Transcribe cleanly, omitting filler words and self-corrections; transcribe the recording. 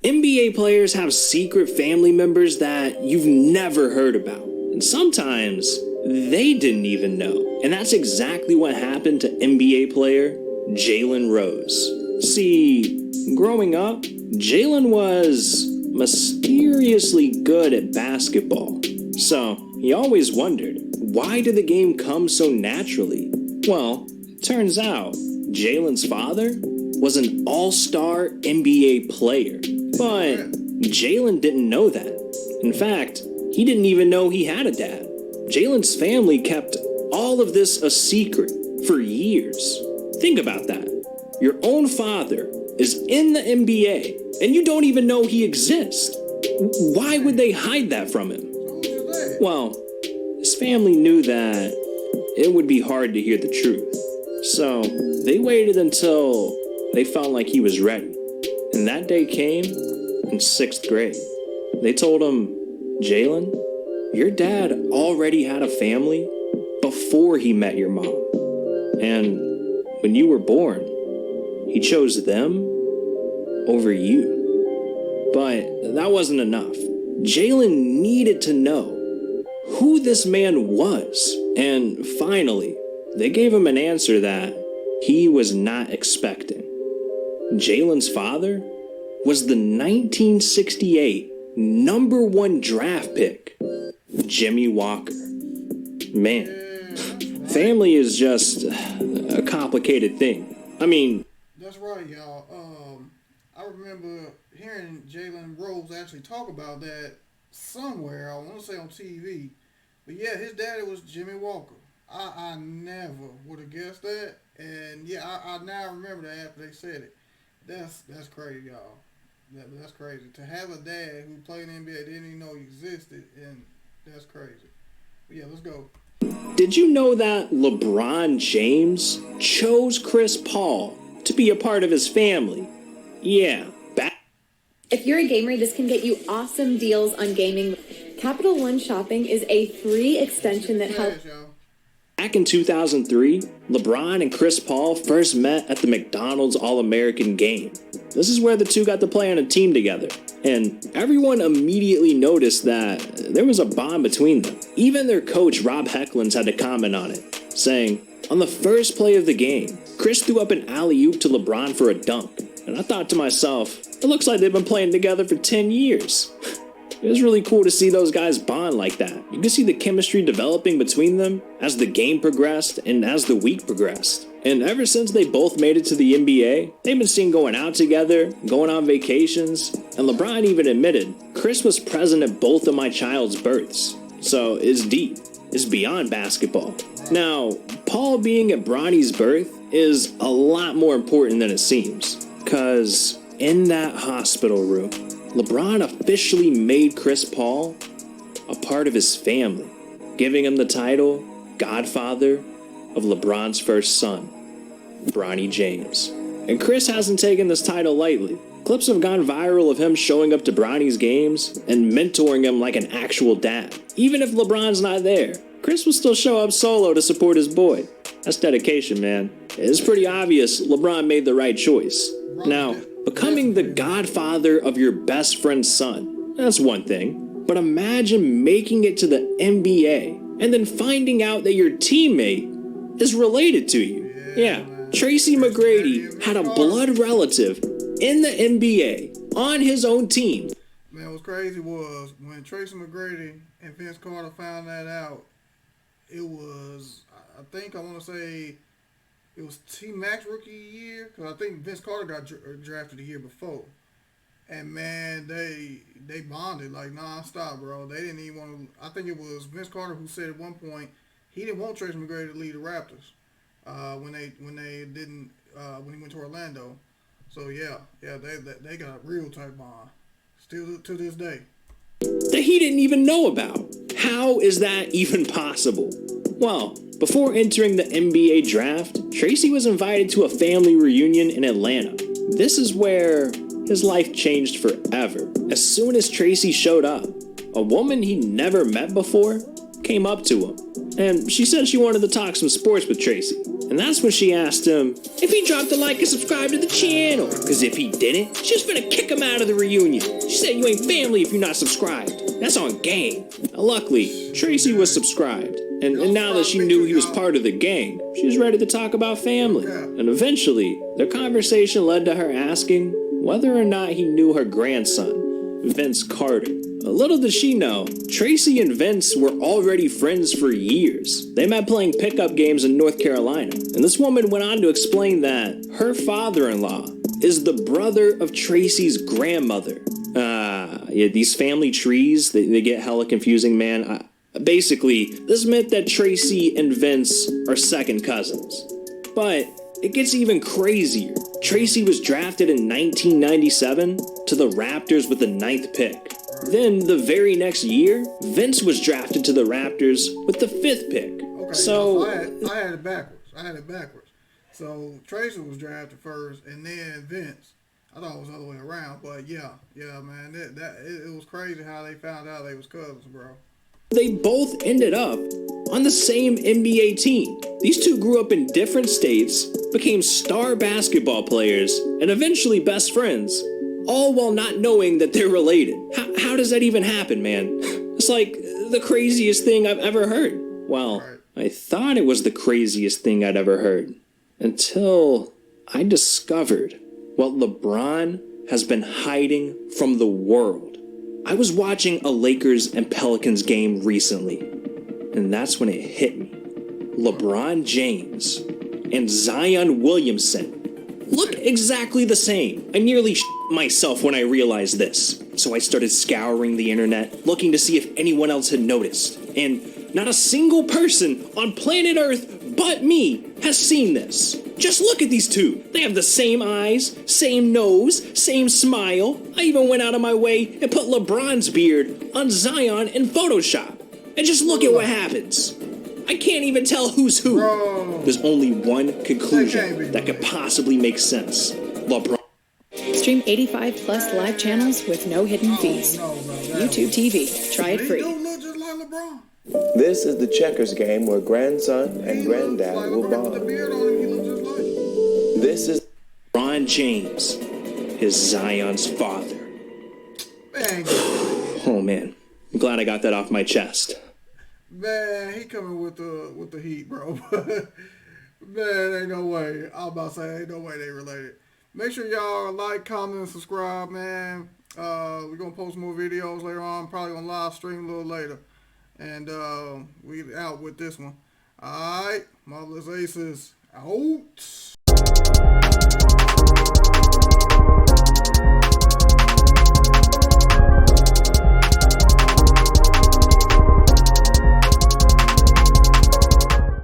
NBA players have secret family members that you've never heard about. And sometimes they didn't even know. And that's exactly what happened to NBA player Jalen Rose. See, growing up, Jalen was mysteriously good at basketball. So he always wondered, why did the game come so naturally? Well, turns out Jalen's father was an all-star NBA player. But Jalen didn't know that. In fact, he didn't even know he had a dad. Jalen's family kept all of this a secret for years. Think about that. Your own father is in the NBA, and you don't even know he exists. Why would they hide that from him? Well, his family knew that it would be hard to hear the truth. So they waited until they felt like he was ready. And that day came in 6th grade. They told him, Jalen, your dad already had a family before he met your mom. And when you were born, he chose them over you. But that wasn't enough. Jalen needed to know who this man was. And finally, they gave him an answer that he was not expecting. Jalen's father was the 1968 #1 draft pick, Jimmy Walker. Man, family is just a complicated thing. I mean... That's right, y'all. I remember hearing Jalen Rose actually talk about that somewhere. I want to say on TV. But yeah, his daddy was Jimmy Walker. I never would have guessed that. And yeah, I now remember that after they said it. That's crazy, y'all. That's crazy. To have a dad who played in the NBA, didn't even know he existed, and that's crazy. But yeah, let's go. Did you know that LeBron James chose Chris Paul to be a part of his family? Yeah, If you're a gamer, this can get you awesome deals on gaming. Capital One Shopping is a free extension that helps... Back in 2003, LeBron and Chris Paul first met at the McDonald's All-American Game. This is where the two got to play on a team together, and everyone immediately noticed that there was a bond between them. Even their coach, Rob Hecklins, had to comment on it, saying, on the first play of the game, Chris threw up an alley-oop to LeBron for a dunk, and I thought to myself, it looks like they've been playing together for 10 years. It was really cool to see those guys bond like that. You could see the chemistry developing between them as the game progressed and as the week progressed. And ever since they both made it to the NBA, they've been seen going out together, going on vacations, and LeBron even admitted, Chris was present at both of my child's births. So it's deep. It's beyond basketball. Now, Paul being at Bronny's birth is a lot more important than it seems. Cause in that hospital room, LeBron officially made Chris Paul a part of his family, giving him the title Godfather of LeBron's first son, Bronny James. And Chris hasn't taken this title lightly. Clips have gone viral of him showing up to Bronny's games and mentoring him like an actual dad. Even if LeBron's not there, Chris will still show up solo to support his boy. That's dedication, man. It's pretty obvious LeBron made the right choice. Now, becoming the godfather of your best friend's son, that's one thing. But imagine making it to the NBA and then finding out that your teammate is related to you. Yeah, Tracy McGrady had a blood relative in the NBA on his own team. Man, what's crazy was when Tracy McGrady and Vince Carter found that out, it was, I think I want to say, it was T-Mac's rookie year, because I think Vince Carter got drafted the year before. And, man, they bonded like nonstop, bro. They didn't even want to... I think it was Vince Carter who said at one point he didn't want Tracy McGrady to lead the Raptors when he went to Orlando. So, yeah, they got a real tight bond. Still to this day. That he didn't even know about. How is that even possible? Well, before entering the NBA draft, Tracy was invited to a family reunion in Atlanta. This is where his life changed forever. As soon as Tracy showed up, a woman he never met before came up to him, and she said she wanted to talk some sports with Tracy. And that's when she asked him if he dropped a like and subscribe to the channel. Because if he didn't, she was gonna kick him out of the reunion. She said you ain't family if you're not subscribed. That's on game. Now, luckily, Tracy was subscribed. And now that she knew he was part of the gang, she was ready to talk about family. And eventually, their conversation led to her asking whether or not he knew her grandson, Vince Carter. Little did she know, Tracy and Vince were already friends for years. They met playing pickup games in North Carolina. And this woman went on to explain that her father-in-law is the brother of Tracy's grandmother. Yeah, these family trees, they get hella confusing, man. Basically, this meant that Tracy and Vince are second cousins. But it gets even crazier. Tracy was drafted in 1997 to the Raptors with the 9th pick. Then, the very next year, Vince was drafted to the Raptors with the 5th pick. Okay, so I had it backwards. So Tracy was drafted first, and then Vince. I thought it was the other way around, but yeah, man, it was crazy how they found out they was cousins, bro. They both ended up on the same NBA team. These two grew up in different states, became star basketball players, and eventually best friends, all while not knowing that they're related. How does that even happen, man? It's like the craziest thing I've ever heard. Well, I thought it was the craziest thing I'd ever heard, until I discovered what LeBron has been hiding from the world. I was watching a Lakers and Pelicans game recently, and that's when it hit me. LeBron James and Zion Williamson look exactly the same. I nearly myself when I realized this. So I started scouring the internet, looking to see if anyone else had noticed. And not a single person on planet Earth but me has seen this. Just look at these two. They have the same eyes, same nose, same smile. I even went out of my way and put LeBron's beard on Zion in Photoshop. And just look at what happens. I can't even tell who's who. Bro. There's only one conclusion that could possibly make sense. LeBron. Stream 85 plus live channels with no hidden fees. YouTube TV. Try it free. He don't look just like LeBron. This is the checkers game where grandson and granddad will With the bond. beard on him, he looks just like him. This is LeBron James is Zion's father. Man, Oh man, I'm glad I got that off my chest. man, he coming with the heat, bro. Man, ain't no way. I was about to say, ain't no way they related. Make sure y'all like, comment, and subscribe, man. We're going to post more videos later on. Probably going to live stream a little later. And we out with this one. Alright, Marvelus Aces out.